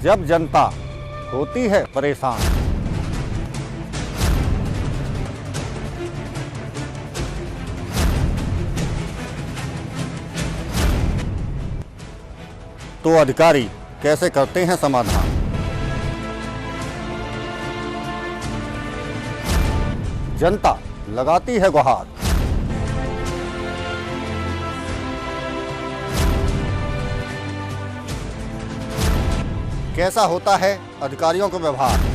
जब जनता होती है परेशान, तो अधिकारी कैसे करते हैं समाधान। जनता लगाती है गुहार, कैसा होता है अधिकारियों का व्यवहार।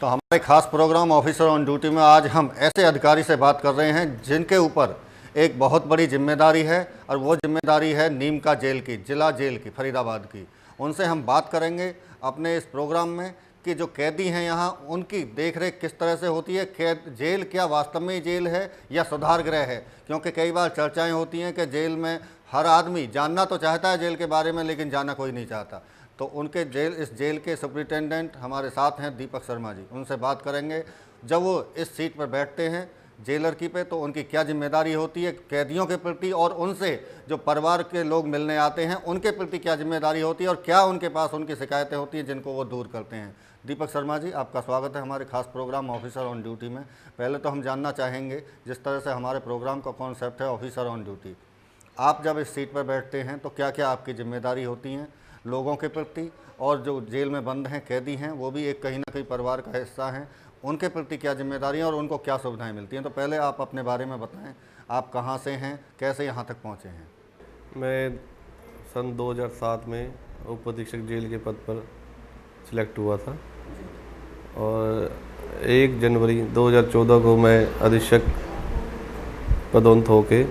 तो हमारे खास प्रोग्राम ऑफिसर ऑन ड्यूटी में आज हम ऐसे अधिकारी से बात कर रहे हैं जिनके ऊपर एक बहुत बड़ी जिम्मेदारी है, और वो जिम्मेदारी है नीमका जेल की, जिला जेल की, फरीदाबाद की। उनसे हम बात करेंगे अपने इस प्रोग्राम में कि जो कैदी हैं यहाँ, उनकी देखरेख किस तरह से होती है। जेल क्या वास्तव में जेल है या सुधार गृह है? क्योंकि कई बार चर्चाएँ होती हैं कि जेल में हर आदमी जानना तो चाहता है जेल के बारे में, लेकिन जाना कोई नहीं चाहता। तो उनके इस जेल के सुपरिटेंडेंट हमारे साथ हैं दीपक शर्मा जी। उनसे बात करेंगे, जब वो इस सीट पर बैठते हैं जेलर की पे, तो उनकी क्या जिम्मेदारी होती है कैदियों के प्रति, और उनसे जो परिवार के लोग मिलने आते हैं उनके प्रति क्या जिम्मेदारी होती है, और क्या उनके पास उनकी शिकायतें होती हैं जिनको वो दूर करते हैं। दीपक शर्मा जी, आपका स्वागत है हमारे खास प्रोग्राम ऑफिसर ऑन ड्यूटी में। पहले तो हम जानना चाहेंगे, जिस तरह से हमारे प्रोग्राम का कॉन्सेप्ट है ऑफिसर ऑन ड्यूटी, आप जब इस सीट पर बैठते हैं तो क्या क्या आपकी जिम्मेदारी होती हैं लोगों के प्रति, और जो जेल में बंद हैं कैदी हैं वो भी एक कहीं ना कहीं परिवार का हिस्सा हैं, उनके प्रति क्या जिम्मेदारियां और उनको क्या सुविधाएं मिलती हैं। तो पहले आप अपने बारे में बताएं, आप कहां से हैं, कैसे यहां तक पहुंचे हैं। मैं सन 2007 में उप अधीक्षक जेल के पद पर सिलेक्ट हुआ था, और 1 जनवरी 2014 को मैं अधीक्षक पदोन्नत होके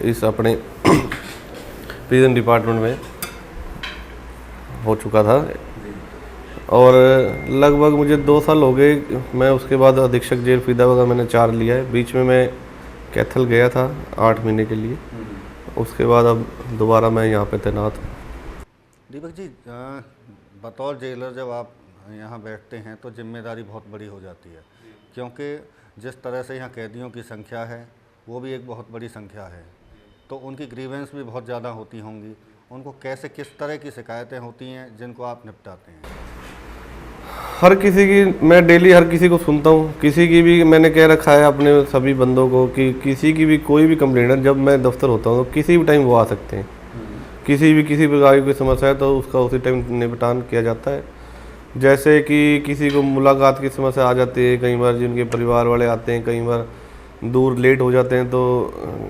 इस अपने प्रिजन डिपार्टमेंट में हो चुका था, और लगभग मुझे 2 साल हो गए। मैं उसके बाद अधीक्षक जेल फरीदाबाद का मैंने 4 लिया है। बीच में मैं कैथल गया था 8 महीने के लिए, उसके बाद अब दोबारा मैं यहाँ पे तैनात हूँ। दीपक जी, बतौर जेलर जब आप यहाँ बैठते हैं तो जिम्मेदारी बहुत बड़ी हो जाती है, क्योंकि जिस तरह से यहाँ कैदियों की संख्या है वो भी एक बहुत बड़ी संख्या है, तो उनकी ग्रीवेंस भी बहुत ज़्यादा होती होंगी। उनको कैसे, किस तरह की शिकायतें होती हैं जिनको आप निपटाते हैं? हर किसी की मैं डेली हर किसी को सुनता हूँ। किसी की भी मैंने कह रखा है अपने सभी बंदों को कि किसी की भी कोई भी कंप्लेंट, जब मैं दफ्तर होता हूँ तो किसी भी टाइम वो आ सकते हैं। किसी प्रकार की समस्या है तो उसका उसी टाइम निपटान किया जाता है। जैसे कि किसी को मुलाकात की समस्या आ जाती है, कई बार जिनके परिवार वाले आते हैं, कई बार दूर लेट हो जाते हैं, तो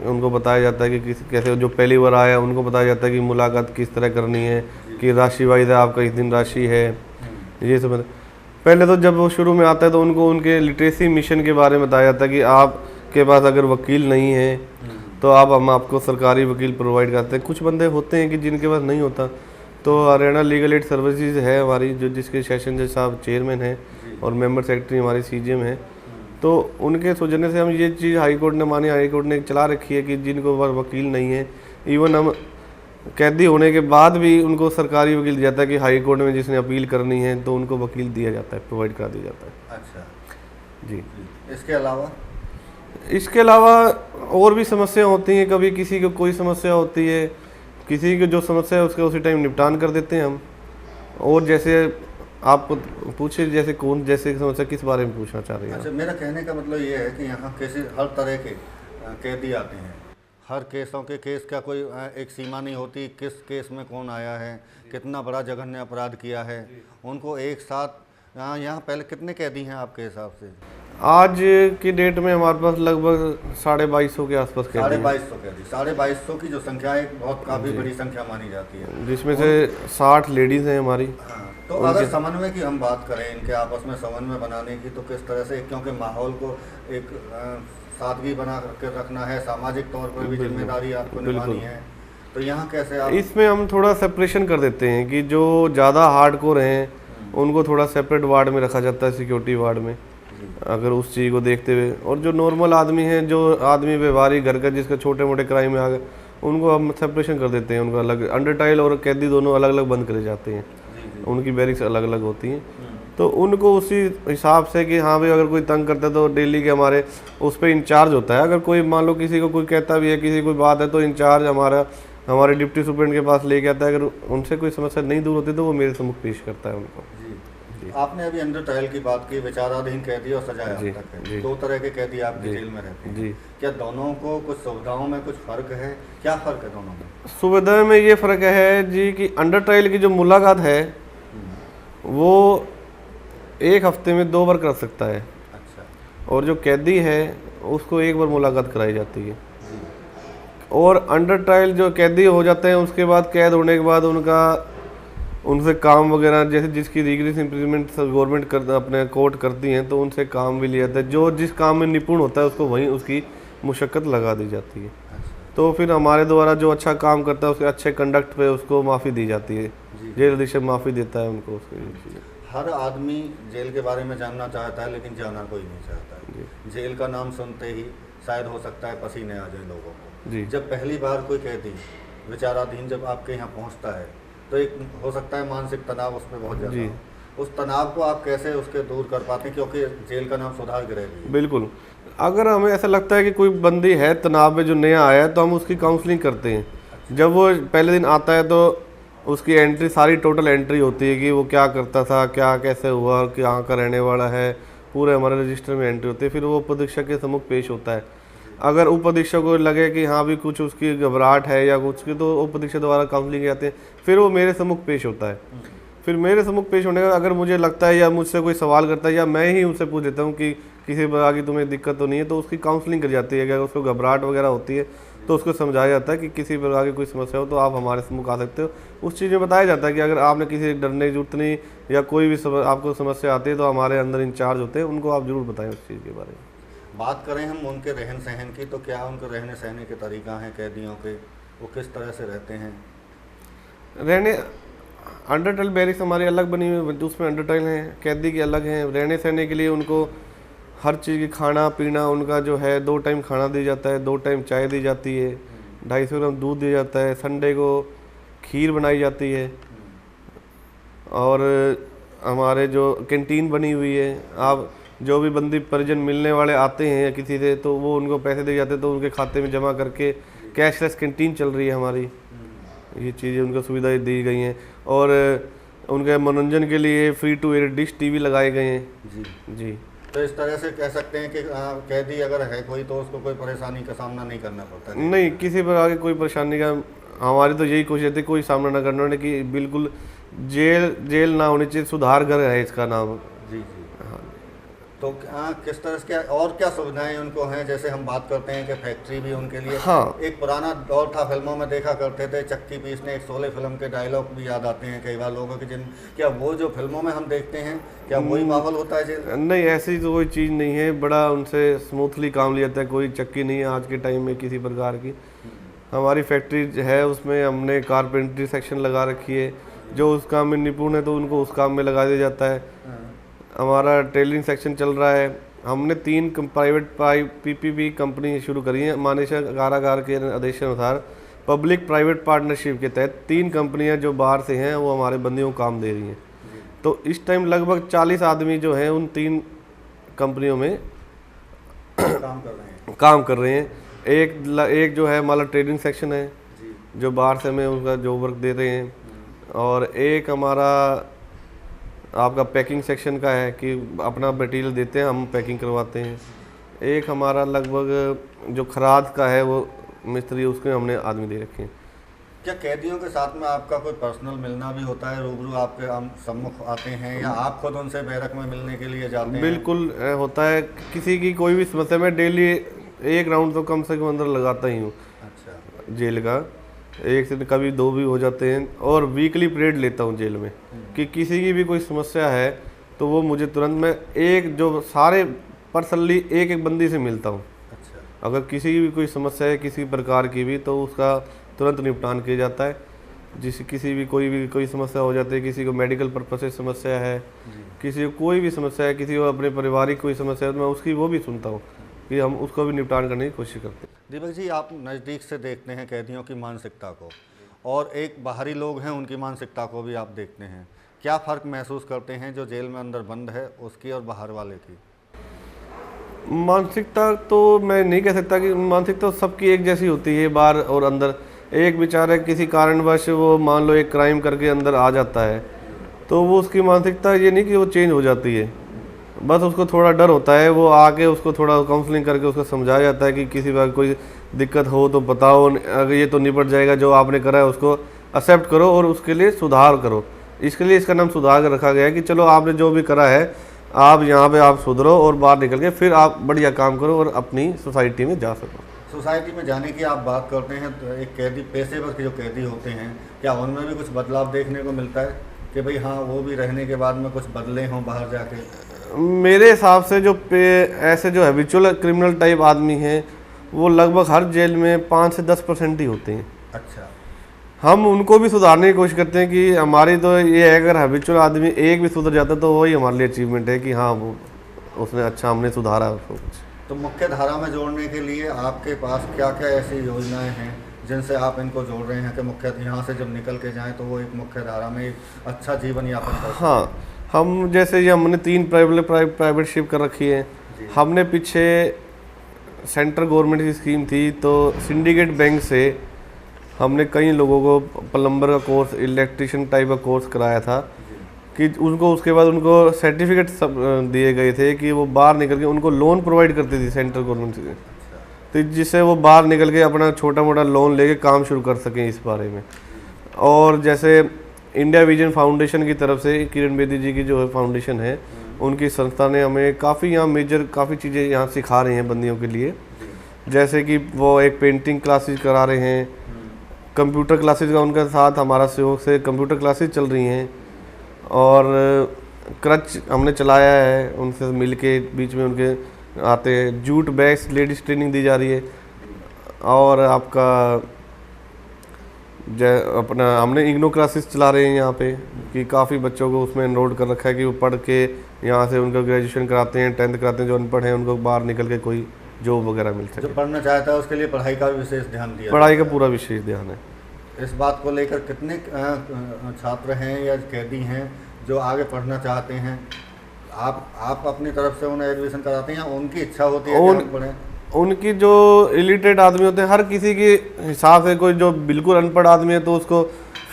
उनको बताया जाता है कि कैसे, जो पहली बार आया उनको बताया जाता है कि मुलाकात किस तरह करनी है, कि राशि वाइज है, आपका इस दिन राशि है, ये सब। पहले तो जब वो शुरू में आता है तो उनको उनके लिटरेसी मिशन के बारे में बताया जाता है कि आपके पास अगर वकील नहीं है तो हम आपको सरकारी वकील प्रोवाइड करते हैं। कुछ बंदे होते हैं कि जिनके पास नहीं होता, तो हरियाणा लीगल एड सर्विसेज है हमारी, जो जिसके सेशन जज साहब चेयरमैन हैं और मेंबर सेक्रेटरी हमारी CGM है, तो उनके सौजन्य से हम ये चीज़ हाई कोर्ट ने मानी, हाई कोर्ट ने चला रखी है कि जिनको वकील नहीं है, इवन हम कैदी होने के बाद भी उनको सरकारी वकील दिया जाता है कि हाई कोर्ट में जिसने अपील करनी है तो उनको वकील दिया जाता है, प्रोवाइड करा दिया जाता है। अच्छा जी। इसके अलावा और भी समस्या होती हैं। कभी किसी को कोई समस्या होती है, किसी की जो समस्या है उसका उसी टाइम निपटान कर देते हैं हम। और जैसे आप पूछे, जैसे कौन जैसे समस्या किस बारे में पूछना चाह रही हैं? अच्छा, मेरा कहने का मतलब ये है कि यहाँ किसी हर तरह के कैदी आते हैं, हर केस का कोई एक सीमा नहीं होती, किस केस में कौन आया है, कितना बड़ा जघन्य अपराध किया है, उनको एक साथ यहाँ पहले कितने कैदी हैं आपके हिसाब से? आज की डेट में हमारे पास लगभग 2250 के आसपास कैदी। 2250 कैदी, 2250 की जो संख्या है बहुत काफ़ी बड़ी संख्या मानी जाती है, जिसमें से 60 लेडीज़ हैं हमारी। हाँ, तो अगर समन्वय की हम बात करें, इनके आपस में समन्वय बनाने की, तो किस तरह से, क्योंकि माहौल को एक सादगी बना के रखना है, सामाजिक तौर पर भी जिम्मेदारी आपको निभानी है, तो यहाँ कैसे आप इसमें हम थोड़ा सेपरेशन कर देते हैं कि जो ज़्यादा हार्डकोर हैं उनको थोड़ा सेपरेट वार्ड में रखा जाता है, सिक्योरिटी वार्ड में, अगर उस चीज़ को देखते हुए। और जो नॉर्मल आदमी हैं, जो आदमी व्यवहारिक घर का जिसका छोटे मोटे क्राइम में आ गए, उनको हम सेपरेशन कर देते हैं। उनको अलग, अंडर ट्रायल और कैदी दोनों अलग अलग बंद करे जाते हैं, उनकी बैरिक्स अलग अलग होती हैं। तो उनको उसी हिसाब से कि हाँ भाई अगर कोई तंग करता है तो डेली के हमारे उस पर इंचार्ज होता है। अगर कोई मान लो किसी को कोई कहता भी है, किसी कोई बात है, तो इंचार्ज हमारे डिप्टी सुपरिटेंडेंट के पास लेके आता है। अगर उनसे कोई समस्या नहीं दूर होती तो वो मेरे सम्मुख पेश करता है उनको। आपने अभी अंडर ट्रायल की बात की, विचाराधीन कैदी और सजाया तक है, दो तरह के कैदी आपकी जेल में रहते हैं। क्या दोनों को कुछ सुविधाओं में कुछ फर्क है? क्या फर्क है दोनों में? सुविधाओं में ये फर्क है जी कि अंडर ट्रायल की जो मुलाकात है वो 1 हफ्ते में 2 बार कर सकता है। अच्छा। और जो कैदी है उसको 1 बार मुलाकात कराई जाती है। और अंडर ट्रायल जो कैदी हो जाते हैं उसके बाद कैद होने के बाद उनसे काम वगैरह, जैसे जिसकी रिग्रेस इम्प्लीमेंट गवर्नमेंट अपने कोर्ट करती हैं, तो उनसे काम भी लिया जाता है। जो जिस काम में निपुण होता है उसको वहीं उसकी मुशक्कत लगा दी जाती है। तो फिर हमारे द्वारा जो अच्छा काम करता है उसके अच्छे कंडक्ट पे उसको माफ़ी दी जाती है, जेल अधीक्षक माफ़ी देता है उनको उसके लिए। हर आदमी जेल के बारे में जानना चाहता है, लेकिन जाना कोई नहीं चाहता है। जेल का नाम सुनते ही शायद हो सकता है पसीने आ जाए लोगों को। जब पहली बार कोई कैदी विचाराधीन जब आपके यहाँ पहुँचता है तो एक हो सकता है मानसिक तनाव उसमें बहुत ज़्यादा। उस तनाव को आप कैसे उसके दूर कर पाते हैं, क्योंकि जेल का नाम सुधार गृह भी है। बिल्कुल, अगर हमें ऐसा लगता है कि कोई बंदी है तनाव में जो नया आया है, तो हम उसकी काउंसलिंग करते हैं। जब वो पहले दिन आता है तो उसकी एंट्री, सारी टोटल एंट्री होती है कि वो क्या करता था, क्या कैसे हुआ, कहाँ का रहने वाला है, पूरे हमारे रजिस्टर में एंट्री होती है। फिर वो उप अधीक्षक के सम्मुख पेश होता है। अगर उप अधीक्षक को लगे कि हाँ भी कुछ उसकी घबराहट है या कुछ की, तो उप अधीक्षक द्वारा काउंसलिंग आते हैं। फिर वो मेरे सम्मुख पेश होता है। फिर मेरे सम्मुख पेश होने का अगर मुझे लगता है या मुझसे कोई सवाल करता है या मैं ही उनसे पूछ देता हूँ कि किसी प्रकार की तुम्हें दिक्कत तो नहीं है, तो उसकी काउंसलिंग कर जाती है। अगर उसको घबराहट वगैरह होती है तो उसको समझाया जाता है कि किसी प्रकार की कोई समस्या हो तो आप हमारे सम्मुख आ सकते हो। उस चीज़ में बताया जाता है कि अगर आपने किसी डरने की जरूरत नहीं, या कोई भी आपको समस्या आती है तो हमारे अंदर इंचार्ज होते हैं, उनको आप जरूर बताएं उस चीज़ के बारे में। बात करें हम उनके रहन सहन की, तो क्या उनके रहने सहने के तरीका हैं कैदियों के, वो किस तरह से रहते हैं? रहने अंडर ट्रायल बैरिक्स हमारी अलग बनी हुई, उसमें अंडर ट्रायल हैं, कैदी की अलग हैं। रहने सहने के लिए उनको हर चीज़ की खाना पीना उनका जो है 2 टाइम खाना दिया जाता है, 2 टाइम चाय दी जाती है, 250 ग्राम दूध दिया जाता है, संडे को खीर बनाई जाती है। और हमारे जो कैंटीन बनी हुई है, आप जो भी बंदी परिजन मिलने वाले आते हैं या किसी से, तो वो उनको पैसे दे जाते हैं, तो उनके खाते में जमा करके कैशलेस कैंटीन चल रही है हमारी। ये चीज़ें उनको सुविधाएं दी गई हैं। और उनके मनोरंजन के लिए free to air dish TV लगाए गए हैं। जी। तो इस तरह से कह सकते हैं कि कैदी अगर है कोई तो उसको कोई परेशानी का सामना नहीं करना पड़ता? नहीं, किसी प्रकार की कोई परेशानी का हमारी तो यही कोशिश रहती है कोई सामना ना करना है, कि बिल्कुल जेल ना होनी चाहिए, सुधार घर है इसका नाम। जी। हाँ। तो किस तरह से और क्या सुविधाएं उनको हैं? जैसे हम बात करते हैं कि फैक्ट्री भी उनके लिए। हाँ। एक पुराना दौर था, फिल्मों में देखा करते थे चक्की पीसने, एक शोले फिल्म के डायलॉग भी याद आते हैं कई बार लोगों के। क्या वो जो फिल्मों में हम देखते हैं, क्या वही माहौल होता है जेल? नहीं, ऐसी तो कोई चीज़ नहीं है। बड़ा उनसे स्मूथली काम लिया जाता है, कोई चक्की नहीं है आज के टाइम में किसी प्रकार की। हमारी फैक्ट्री है, उसमें हमने कारपेंट्री सेक्शन लगा रखी है। जो उस काम में निपुण है तो उनको उस काम में लगा दिया जाता है। हमारा टेलरिंग सेक्शन चल रहा है। हमने 3 प्राइवेट पीपीपी कंपनी शुरू करी है मानेसर कारागार के आदेशानुसार। पब्लिक प्राइवेट पार्टनरशिप के तहत 3 कंपनियां जो बाहर से हैं वो हमारे बंदियों को काम दे रही हैं। तो इस टाइम लगभग 40 आदमी जो हैं उन 3 कंपनियों में काम कर रहे हैं। एक जो है हमारा ट्रेडिंग सेक्शन है जो बाहर से हमें उनका जो वर्क दे रहे हैं, और एक हमारा आपका पैकिंग सेक्शन का है कि अपना मटेरियल देते हैं, हम पैकिंग करवाते हैं। एक हमारा लगभग जो खराद का है वो मिस्त्री, उसके हमने आदमी दे रखे हैं। क्या कैदियों के साथ में आपका कोई पर्सनल मिलना भी होता है? रूबरू आपके सम्मुख आते हैं या आप खुद उनसे बैरक में मिलने के लिए जाते हैं? बिल्कुल होता है। किसी की कोई भी समस्या में डेली 1 राउंड तो कम से कम अंदर लगाता ही हूँ। अच्छा। जेल का एक से कभी 2 भी हो जाते हैं। और वीकली पीरियड लेता हूँ जेल में कि किसी की भी कोई समस्या है तो वो मुझे तुरंत, मैं एक जो सारे पर्सनली एक एक बंदी से मिलता हूँ। अच्छा। अगर किसी की भी कोई समस्या है किसी प्रकार की भी तो उसका तुरंत निपटान किया जाता है। किसी भी कोई समस्या हो जाती है, किसी को मेडिकल पर्पज से समस्या है, किसी को कोई भी समस्या है, किसी को अपने पारिवारिक कोई समस्या है तो मैं उसकी वो भी सुनता हूँ कि हम उसको भी निपटान करने की कोशिश करते हैं। दीपक जी, आप नज़दीक से देखते हैं कैदियों की मानसिकता को, और एक बाहरी लोग हैं उनकी मानसिकता को भी आप देखते हैं। क्या फ़र्क महसूस करते हैं जो जेल में अंदर बंद है उसकी और बाहर वाले की? मानसिकता तो मैं नहीं कह सकता कि मानसिकता सबकी एक जैसी होती है बाहर और अंदर। एक बेचारा किसी कारणवश वो मान लो एक क्राइम करके अंदर आ जाता है तो वो उसकी मानसिकता ये नहीं कि वो चेंज हो जाती है, बस उसको थोड़ा डर होता है। वो आके उसको थोड़ा काउंसलिंग करके उसको समझाया जाता है कि किसी बार कोई दिक्कत हो तो बताओ, अगर ये तो निपट जाएगा, जो आपने करा है उसको एक्सेप्ट करो और उसके लिए सुधार करो। इसके लिए इसका नाम सुधार रखा गया है कि चलो आपने जो भी करा है आप यहाँ पे आप सुधरो और बाहर निकल के फिर आप बढ़िया काम करो और अपनी सोसाइटी में जा सको। सोसाइटी में जाने की आप बात करते हैं तो एक कैदी, पेशेवर के जो कैदी होते हैं, क्या उनमें भी कुछ बदलाव देखने को मिलता है कि भाई हाँ वो भी रहने के बाद में कुछ बदले हों बाहर जाके? मेरे हिसाब से जो ऐसे जो हैबिचुअल क्रिमिनल टाइप आदमी हैं वो लगभग हर जेल में 5 से 10% ही होते हैं। अच्छा। हम उनको भी सुधारने की कोशिश करते हैं कि हमारी तो ये है, अगर हैबिचुअल आदमी एक भी सुधर जाता है तो वही हमारे लिए अचीवमेंट है कि हाँ वो उसने अच्छा, हमने सुधारा उसको कुछ। तो मुख्य धारा में जोड़ने के लिए आपके पास क्या क्या ऐसी योजनाएं हैं जिनसे आप इनको जोड़ रहे हैं कि मुख्य यहाँ से जब निकल के जाएं तो वो एक मुख्य धारा में एक अच्छा जीवन यापन कर सकें? हाँ, हम जैसे ये हमने 3 प्राइवेटशिप कर रखी है। हमने पीछे सेंट्रल गवर्नमेंट की स्कीम थी तो सिंडिकेट बैंक से हमने कई लोगों को प्लम्बर का कोर्स, इलेक्ट्रिशियन टाइप का कोर्स कराया था कि उनको उसके बाद उनको सर्टिफिकेट सब दिए गए थे कि वो बाहर निकल के उनको लोन प्रोवाइड करती थी सेंट्रल गवर्नमेंट से, तो जिससे वो बाहर निकल के अपना छोटा मोटा लोन लेके काम शुरू कर सकें इस बारे में। और जैसे इंडिया विजन फाउंडेशन की तरफ से किरण बेदी जी की जो है फाउंडेशन है, उनकी संस्था ने हमें काफ़ी यहाँ मेजर काफ़ी चीज़ें यहाँ सिखा रही हैं बंदियों के लिए। जैसे कि वो एक पेंटिंग क्लासेस करा रहे हैं, कंप्यूटर क्लासेस का उनके साथ हमारा सहयोग से कंप्यूटर क्लासेस चल रही हैं, और क्रच हमने चलाया है उनसे मिल के, बीच में उनके आते हैं। जूट बैग्स लेडीज़ ट्रेनिंग दी जा रही है। और आपका अपना हमने इग्नो क्लासेस चला रहे हैं यहाँ पे कि काफ़ी बच्चों को उसमें एनरोल कर रखा है कि वो पढ़ के यहाँ से उनको ग्रेजुएशन कराते हैं, 10th कराते हैं। जो अनपढ़ हैं उनको बाहर निकल के कोई जॉब वगैरह मिल सके। जो पढ़ना चाहता है उसके लिए पढ़ाई का भी विशेष ध्यान दिया, पढ़ाई का पूरा विशेष ध्यान है। इस बात को लेकर कितने छात्र हैं या कैदी हैं जो आगे पढ़ना चाहते हैं? आप अपनी तरफ से उन्हें एडमिशन कराते हैं या उनकी इच्छा होती है कि हम पढ़ें? उनकी जो इलिटरेट आदमी होते हैं, हर किसी के हिसाब से, कोई जो बिल्कुल अनपढ़ आदमी है तो उसको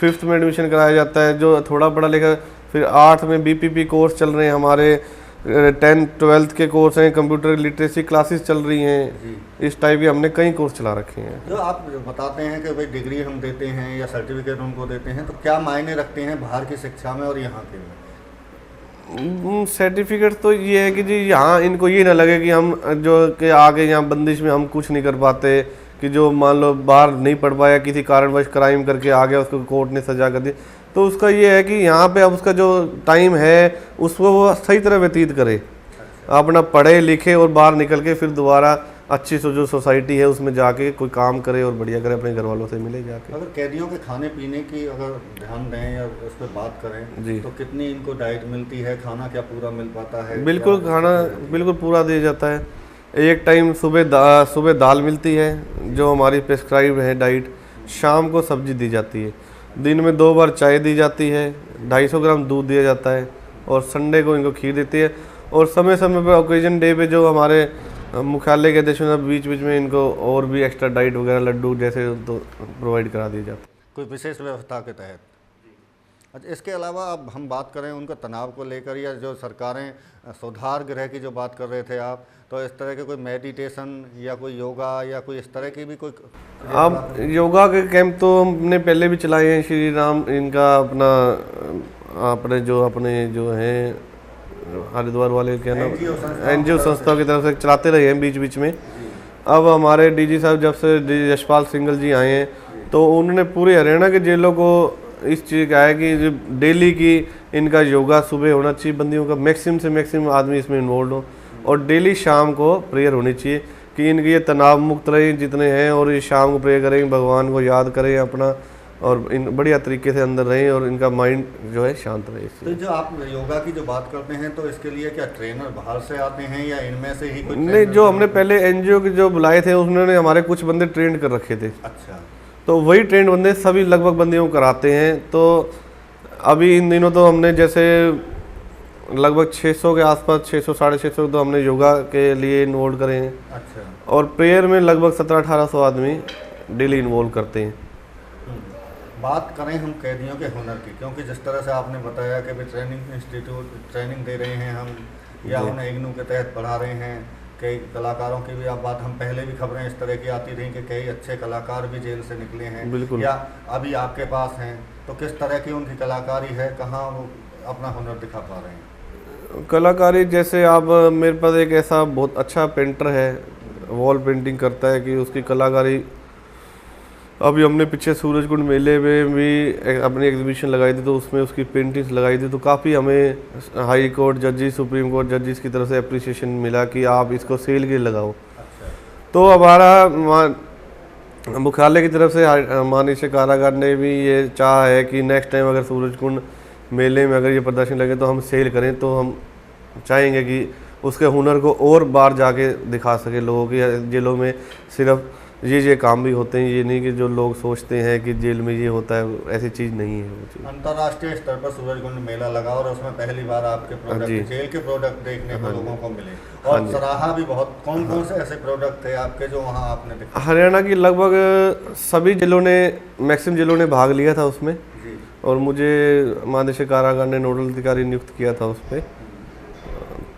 5th में एडमिशन कराया जाता है। जो थोड़ा पढ़ा लिखा, फिर 8th में BPP कोर्स चल रहे हैं हमारे, 10th 12th के कोर्स हैं, कंप्यूटर लिटरेसी क्लासेस चल रही हैं। इस टाइप के हमने कई कोर्स चला रखे हैं। जो आप बताते हैं कि भाई डिग्री हम देते हैं या सर्टिफिकेट उनको देते हैं, तो क्या मायने रखते हैं बाहर की शिक्षा में और यहाँ के में? सर्टिफिकेट तो ये है कि जी यहाँ इनको ये ना लगे कि हम जो कि आगे यहाँ बंदिश में हम कुछ नहीं कर पाते, कि जो मान लो बाहर नहीं पढ़ पाया, किसी कारणवश क्राइम करके आ गया, उसको कोर्ट ने सजा कर दी, तो उसका ये है कि यहाँ पे अब उसका जो टाइम है उसको वो सही तरह व्यतीत करे, अपना पढ़े लिखे और बाहर निकल के फिर दोबारा अच्छी जो सोसाइटी है उसमें जाके कोई काम करे और बढ़िया करे, अपने घर वालों से मिले जाके। अगर कैदियों के खाने पीने की अगर ध्यान दें या उस पर बात करें जी, तो कितनी इनको डाइट मिलती है? खाना क्या पूरा मिल पाता है? बिल्कुल खाना बिल्कुल पूरा दिया जाता है। एक टाइम सुबह दाल मिलती है जो हमारी प्रेस्क्राइब है डाइट, शाम को सब्जी दी जाती है, दिन में 2 बार चाय दी जाती है, 250 ग्राम दूध दिया जाता है, और संडे को इनको खीर देती है। और समय समय पर ओकेजन डे पे जो हमारे मुख्यालय के देशों में बीच में इनको और भी एक्स्ट्रा डाइट वगैरह लड्डू जैसे तो प्रोवाइड करा दिए जाते हैं कोई विशेष व्यवस्था के तहत। अच्छा, इसके अलावा अब हम बात करें उनका तनाव को लेकर, या जो सरकारें सुधार गृह की जो बात कर रहे थे आप, तो इस तरह के कोई मेडिटेशन या कोई योगा या कोई इस तरह की भी कोई? आप योगा के कैंप तो हमने पहले भी चलाए हैं। श्री राम इनका अपने जो हैं हरिद्वार वाले क्या नाम, NGO संस्था की तरफ से चलाते रहे हैं बीच बीच में। अब हमारे DG साहब जब से यशपाल सिंघल जी आए हैं तो उन्होंने पूरे हरियाणा के जेलों को इस चीज़ का है कि जो डेली की इनका योगा सुबह होना चाहिए, बंदियों का मैक्सिमम से मैक्सिमम आदमी इसमें इन्वॉल्व हो, और डेली शाम को प्रेयर होनी चाहिए कि इनके ये तनाव मुक्त रहे जितने हैं, और ये शाम को प्रेयर करें, भगवान को याद करें अपना, और इन बढ़िया तरीके से अंदर रहें और इनका माइंड जो है शांत रहे। तो जो आप योगा की जो बात करते हैं तो इसके लिए क्या ट्रेनर बाहर से आते हैं या इनमें से ही कुछ? नहीं, जो हमने पहले एनजीओ के जो बुलाए थे उन्होंने हमारे कुछ बंदे ट्रेंड कर रखे थे। अच्छा। तो वही ट्रेंड बंदे सभी लगभग बंदियों को कराते हैं। तो अभी इन दिनों तो हमने जैसे लगभग 600 के आसपास, 600 650 तो हमने योगा के लिए इन्वॉल्व करे हैं। अच्छा। और प्रेयर में लगभग 1700-1800 आदमी डेली इन्वॉल्व करते हैं। बात करें हम कैदियों के हुनर की, क्योंकि जिस तरह से आपने बताया कि भी ट्रेनिंग इंस्टीट्यूट ट्रेनिंग दे रहे हैं हम, या उन्हें इग्नू के तहत पढ़ा रहे हैं, कई कलाकारों की भी आप बात, हम पहले भी खबरें इस तरह की आती रही कि कई अच्छे कलाकार भी जेल से निकले हैं, बिल्कुल, या अभी आपके पास हैं, तो किस तरह की उनकी कलाकारी है, कहाँ वो अपना हुनर दिखा पा रहे हैं? कलाकारी जैसे आप, मेरे पास एक ऐसा बहुत अच्छा पेंटर है, वॉल पेंटिंग करता है, कि उसकी कलाकारी अभी हमने पीछे सूरजकुंड मेले में भी अपनी एग्जीबिशन लगाई थी, तो उसमें उसकी पेंटिंग्स लगाई थी, तो काफ़ी हमें हाई कोर्ट जजेस, सुप्रीम कोर्ट जजेस की तरफ से अप्रिसिएशन मिला कि आप इसको सेल के लिए लगाओ। अच्छा। तो हमारा मुख्यालय की तरफ से माननीय कारागार ने भी ये चाहा है कि नेक्स्ट टाइम अगर सूरजकुंड मेले में अगर ये प्रदर्शन लगे तो हम सेल करें, तो हम चाहेंगे कि उसके हुनर को और बार जाके दिखा सके लोगों की। जेलों में सिर्फ ये काम भी होते हैं, ये नहीं कि जो लोग सोचते हैं कि जेल में ये होता है, ऐसी चीज़ नहीं है वो चीज़। अंतर्राष्ट्रीय स्तर पर सूरजकुंड मेला लगा और उसमें पहली बार आपके प्रोडक्ट, जेल के प्रोडक्ट देखने को लोगों को मिले, और सराहा भी बहुत। कौन कौन से ऐसे प्रोडक्ट थे आपके जो वहाँ आपने दिखाए? हरियाणा की लगभग सभी जिलों ने, मैक्सिमम जिलों ने भाग लिया था उसमें, और मुझे माननीय कारागार ने नोडल अधिकारी नियुक्त किया था उस पर।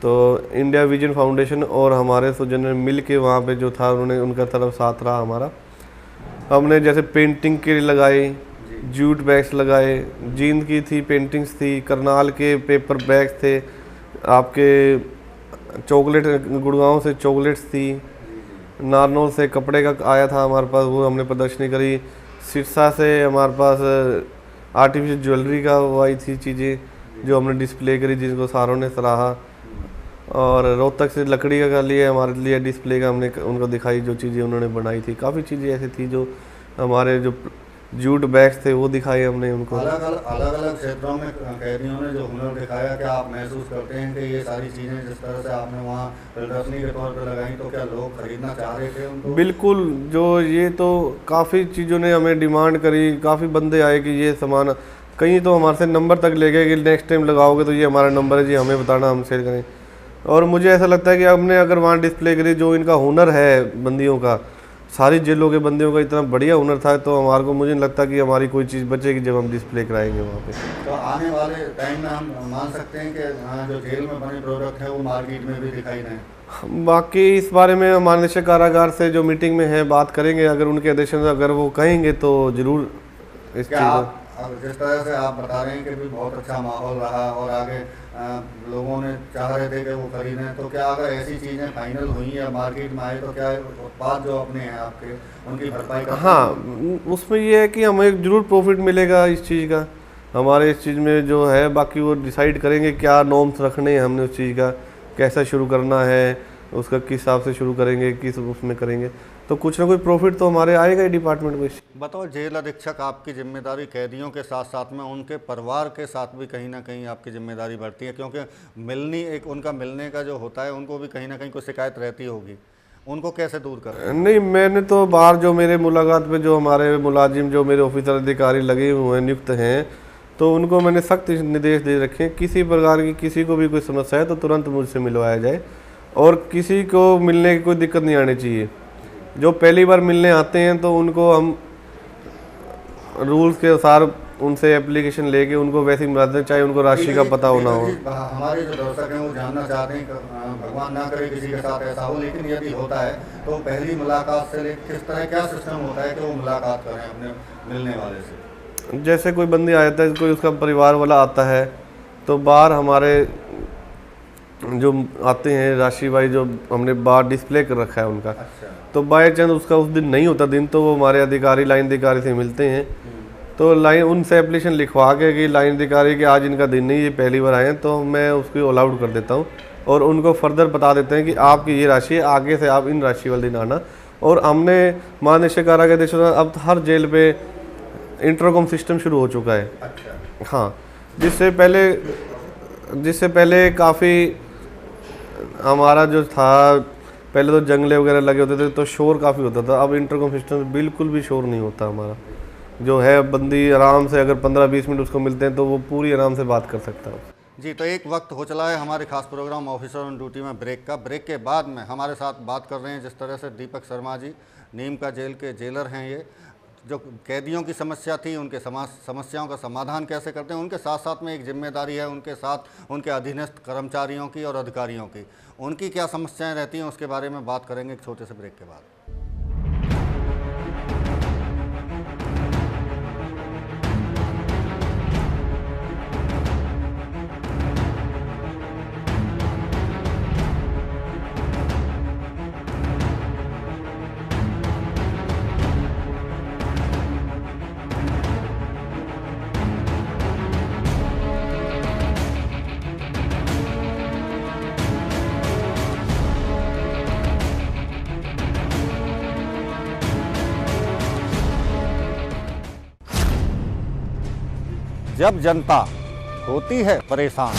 तो इंडिया विजन फाउंडेशन और हमारे सौजन ने मिल के वहाँ पे जो था, उन्होंने उनका तरफ साथ रहा हमारा। हमने जैसे पेंटिंग के लगाए, जूट बैग्स लगाए, जींद की थी पेंटिंग्स थी, करनाल के पेपर बैग्स थे, आपके चॉकलेट, गुड़गांव से चॉकलेट्स थी, नारनौल से कपड़े का आया था हमारे पास, वो हमने प्रदर्शनी करी। सिरसा से हमारे पास आर्टिफिशियल ज्वेलरी का वो आई थी चीज़ें जो हमने डिस्प्ले करी, जिनको सारों ने सराहा। और रोहतक से लकड़ी का लिए हमारे लिए डिस्प्ले का हमने उनको दिखाई, जो चीज़ें उन्होंने बनाई थी। काफ़ी चीज़ें ऐसी थी जो हमारे जो जूट बैग्स थे वो दिखाए हमने उनको। अलग अलग क्षेत्रों में कैदियों ने जो हुनर दिखाया, क्या आप महसूस करते हैं कि ये सारी चीज़ें जिस तरह से आपने वहाँ प्रदर्शनी के तौर पर लगाई, तो क्या लोग खरीदना चाह रहे थे उनको? बिल्कुल, जो ये तो काफ़ी चीज़ों ने हमें डिमांड करी, काफ़ी बंदे आए कि ये सामान, कहीं तो हमारे से नंबर तक ले गए कि नेक्स्ट टाइम लगाओगे तो ये हमारा नंबर है जी, हमें बताना, हम सेल करें। और मुझे ऐसा लगता है कि हमने अगर वहाँ डिस्प्ले करी, जो इनका हुनर है बंदियों का, सारी जेलों के बंदियों का इतना बढ़िया हुनर था, तो हमारे को, मुझे नहीं लगता कि हमारी कोई चीज़ बचेगी जब हम डिस्प्ले कराएंगे वहाँ पे। तो आने वाले टाइम में हम मान सकते हैं कि जो जेल में बने प्रोडक्ट है वो मार्केट में भी दिखाई दें? बाकी इस बारे में माननीय कारागार से जो मीटिंग में है बात करेंगे, अगर उनके आदेश से अगर वो कहेंगे तो ज़रूर इस चीज़। जिस तरह से आप बता रहे हैं कि भी बहुत अच्छा माहौल रहा और आगे लोगों ने चाह रहे थे कि वो खरीदें, तो क्या अगर ऐसी चीज़ें फाइनल हुई या मार्केट में आए तो क्या उत्पाद जो अपने हैं आपके, उनकी भरपाई का? हाँ, उसमें ये है कि हमें ज़रूर प्रॉफिट मिलेगा इस चीज़ का, हमारे इस चीज़ में जो है। बाकी वो डिसाइड करेंगे क्या नॉर्म्स रखने हैं हमने उस चीज़ का, कैसा शुरू करना है, उसका किस हिसाब से शुरू करेंगे, किस उसमें करेंगे, तो कुछ ना कोई प्रॉफिट तो हमारे आएगा ही डिपार्टमेंट को। बताओ, जेल अधीक्षक आपकी जिम्मेदारी कैदियों के साथ साथ में उनके परिवार के साथ भी कहीं ना कहीं आपकी जिम्मेदारी बढ़ती है, क्योंकि उनका मिलने का जो होता है, उनको भी कहीं ना कहीं कोई शिकायत रहती होगी, उनको कैसे दूर करें? नहीं, मैंने तो बाहर जो मेरे मुलाकात पे जो हमारे मुलाजिम, जो मेरे ऑफिसर अधिकारी लगे हुए हैं, नियुक्त हैं, तो उनको मैंने सख्त निर्देश दे रखे हैं, किसी प्रकार की किसी को भी कोई समस्या है तो तुरंत मुझसे मिलवाया जाए, और किसी को मिलने की कोई दिक्कत नहीं आनी चाहिए। जो पहली बार मिलने आते हैं तो उनको हम रूल्स के अनुसार उनसे एप्लीकेशन लेके उनको वैसे ही मिलाते हैं, चाहे उनको राशि का पता होना हो। हमारे जो दर्शक हैं वो जानना चाहते हैं, भगवान ना करे किसी के साथ ऐसा हो, लेकिन यदि होता है तो पहली मुलाकात से लेकर किस तरह, क्या सिस्टम होता है कि वो मुलाकात करें अपने मिलने वाले से? जैसे कोई बंदी आ जाता है, कोई उसका परिवार वाला आता है, तो बाहर हमारे जो आते हैं राशि वाइज, जो हमने बाहर डिस्प्ले कर रखा है उनका। अच्छा। तो बाय चांस उसका उस दिन नहीं होता दिन, तो वो हमारे अधिकारी, लाइन अधिकारी से मिलते हैं, तो लाइन उनसे एप्लीकेशन लिखवा के कि लाइन अधिकारी के आज इनका दिन नहीं, ये पहली बार आए हैं, तो मैं उसको अलाउड कर देता हूँ और उनको फर्दर बता देते हैं कि आपकी ये राशि है, आगे से आप इन राशि वाले दिन आना। और हमने महानिदेशक कारागार अब हर जेल पे इंटरकॉम सिस्टम शुरू हो चुका है। अच्छा। हाँ, जिससे पहले काफ़ी हमारा जो था, पहले तो जंगले वगैरह लगे होते थे तो शोर काफ़ी होता था। अब इंटरकॉम सिस्टम में बिल्कुल भी शोर नहीं होता। हमारा जो है बंदी आराम से अगर 15-20 मिनट उसको मिलते हैं तो वो पूरी आराम से बात कर सकता है। जी, तो एक वक्त हो चला है हमारे खास प्रोग्राम ऑफिसर ऑन ड्यूटी में ब्रेक का। ब्रेक के बाद में हमारे साथ बात कर रहे हैं जिस तरह से दीपक शर्मा जी, नीम का जेल के जेलर हैं। ये जो कैदियों की समस्या थी, उनके समस्याओं का समाधान कैसे करते हैं, उनके साथ साथ में एक जिम्मेदारी है उनके साथ उनके अधीनस्थ कर्मचारियों की और अधिकारियों की। उनकी क्या समस्याएं रहती हैं उसके बारे में बात करेंगे एक छोटे से ब्रेक के बाद। जब जनता होती है परेशान,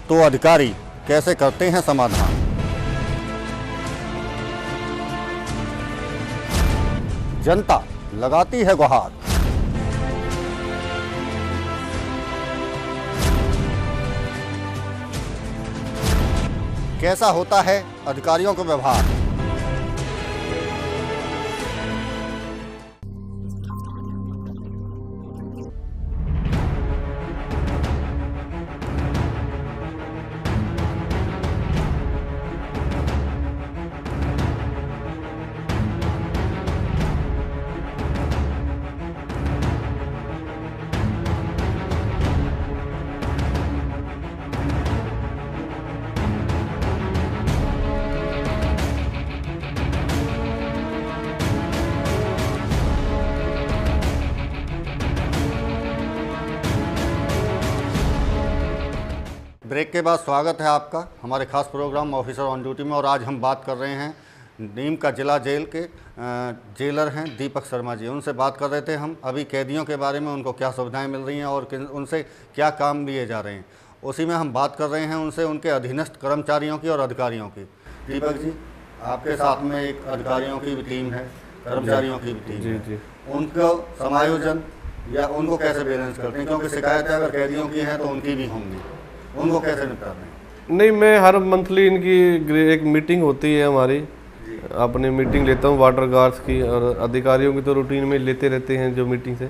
तो अधिकारी कैसे करते हैं समाधान। जनता लगाती है गुहार, कैसा होता है अधिकारियों का व्यवहार। ब्रेक के बाद स्वागत है आपका हमारे खास प्रोग्राम ऑफिसर ऑन ड्यूटी में। और आज हम बात कर रहे हैं नीम का जिला जेल के जेलर हैं दीपक शर्मा जी। उनसे बात कर रहे थे हम अभी कैदियों के बारे में, उनको क्या सुविधाएं मिल रही हैं और उनसे क्या काम लिए जा रहे हैं। उसी में हम बात कर रहे हैं उनसे उनके अधीनस्थ कर्मचारियों की और अधिकारियों की। दीपक जी, आपके साथ में एक अधिकारियों की भी टीम है, कर्मचारियों की भी टीम है। उनको समायोजन या उनको कैसे बैलेंस करते हैं, क्योंकि शिकायतें अगर कैदियों की हैं तो उनकी भी होंगी, उनको कैसे निपटा रहे हैं? नहीं, मैं हर मंथली इनकी एक मीटिंग होती है हमारी, अपनी मीटिंग लेता हूँ वाटर गार्ड्स की, और अधिकारियों की तो रूटीन में लेते रहते हैं जो मीटिंग से।